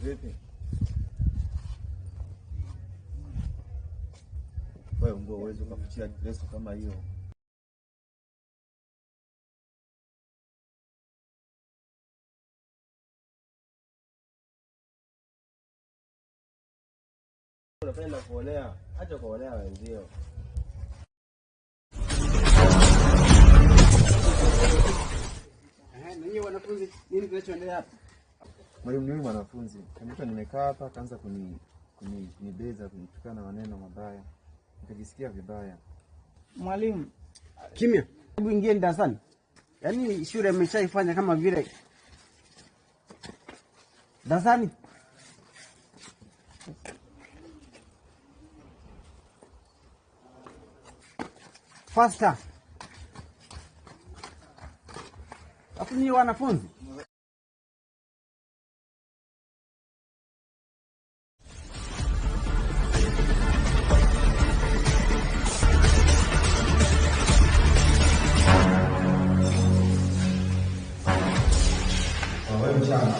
Vipi? Wewe mbona uwezo kufikia leso kama hiyo? Unapenda kuolea, acha kuolea wenzio. Ninyi wanafunzi, nini kinachoendelea hapa? Mwalimu, ni mwanafunzi. Kumbuka nimekaa hapa kaanza kunibeza, kunitukana na maneno mabaya. Nikajisikia vibaya. Mwalimu, kimya. Hebu ingie darasani. Yaani shule imeshaifanya kama vile darasani. Faster. Afu ni wanafunzi. Wewe mchana.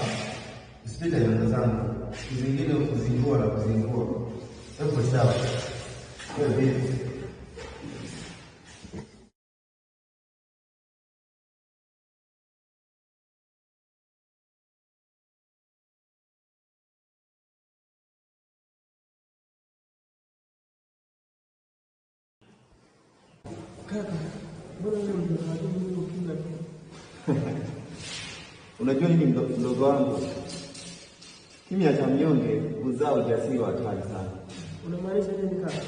Usipite ndio zangu. Kizingine kuzingua na kuzingua. Hapo sawa. Wewe vipi? Kaka, mbona wewe unajua kila kitu? Unajua nini mdogo wangu? Kimya cha mnyonge huzaa ujasiri wa hatari sana. Unamaanisha nini kaka?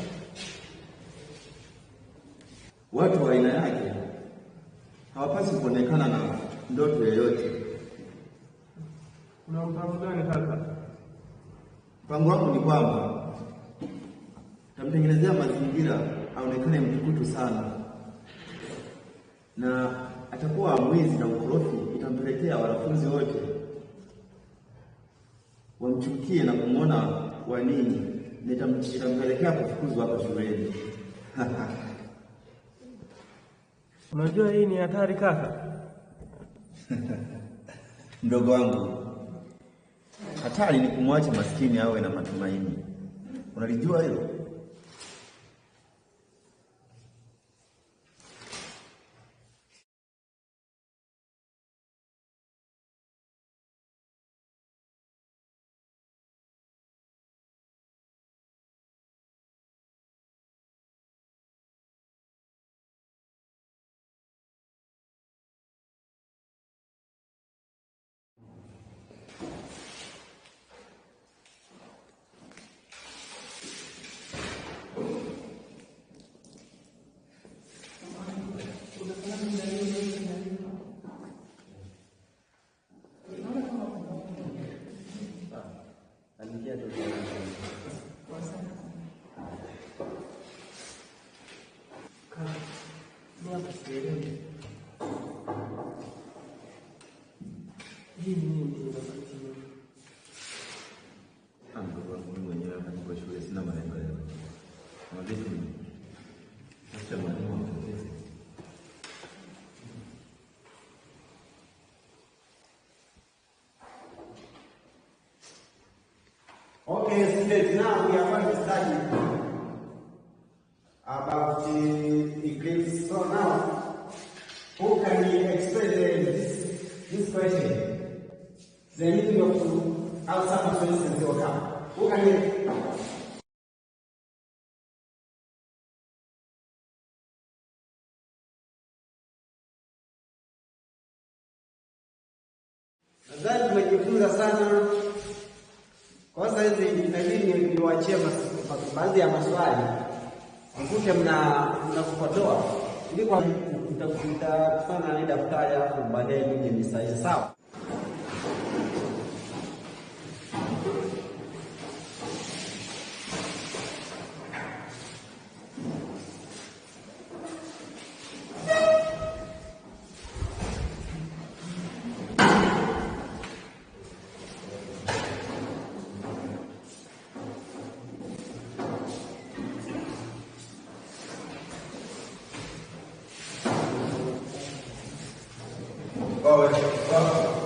Watu wa aina yake hawapaswi kuonekana na ndoto yoyote. Una mpango gani kaka? Mpango wangu ni kwamba tamtengenezea mazingira aonekane mtukutu sana, na atakuwa mwizi na ukorofi itampelekea wanafunzi wote wamchukie na kumwona wa nini, nitampelekea kufukuzwa hapa shuleni. Unajua hii ni hatari kaka. Mdogo wangu, hatari ni kumwacha maskini awe na matumaini. Unalijua hilo? Hii ni university. Ndugu wangu mwenyewe kwa shule sina malengo leo. Mwalimu ni acha mwalimu mtetezi. Okay, students, now we are going to study about the eclipse. So now, who can explain this question? The meaning of outside of instance will come. Who can nadhani tumejifunza sana. Kwanza hizi niwaachie baadhi ya maswali mkute mnakupotoa ili kwa mtakutana na daftari hapo baadaye mje msaidie, sawa? Wow.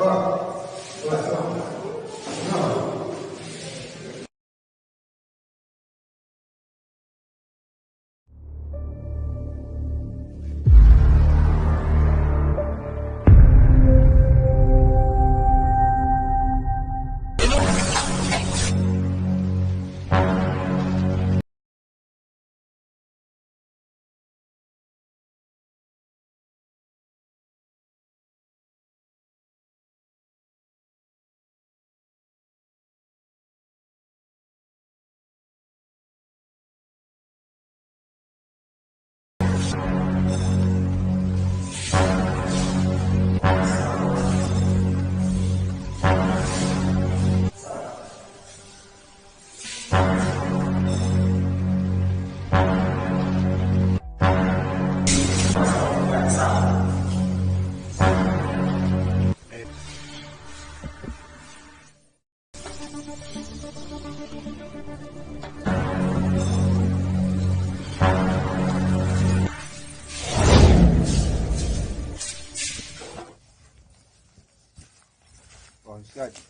mshikaji.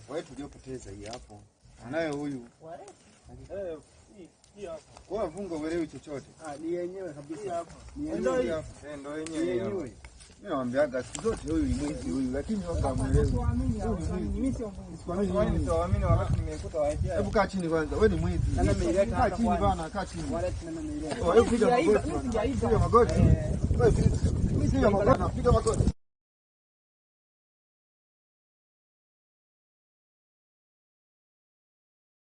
Wewe tuliopoteza hii hapo. Anayo huyu. Hii hapa. Kwa funga uelewi chochote. Ni yenyewe kabisa. Ni yenyewe. Ndio yenyewe. Mimi naambiaga siku zote huyu ni mwizi huyu, lakini wanga muelewi. Mimi sio mwizi. Kwani siwaamini wakati nimekuta waetea. Hebu kaa chini kwanza. Wewe ni mwizi. Kaa chini bana, kaa chini. Wewe piga magoti. Piga magoti. Wewe piga magoti.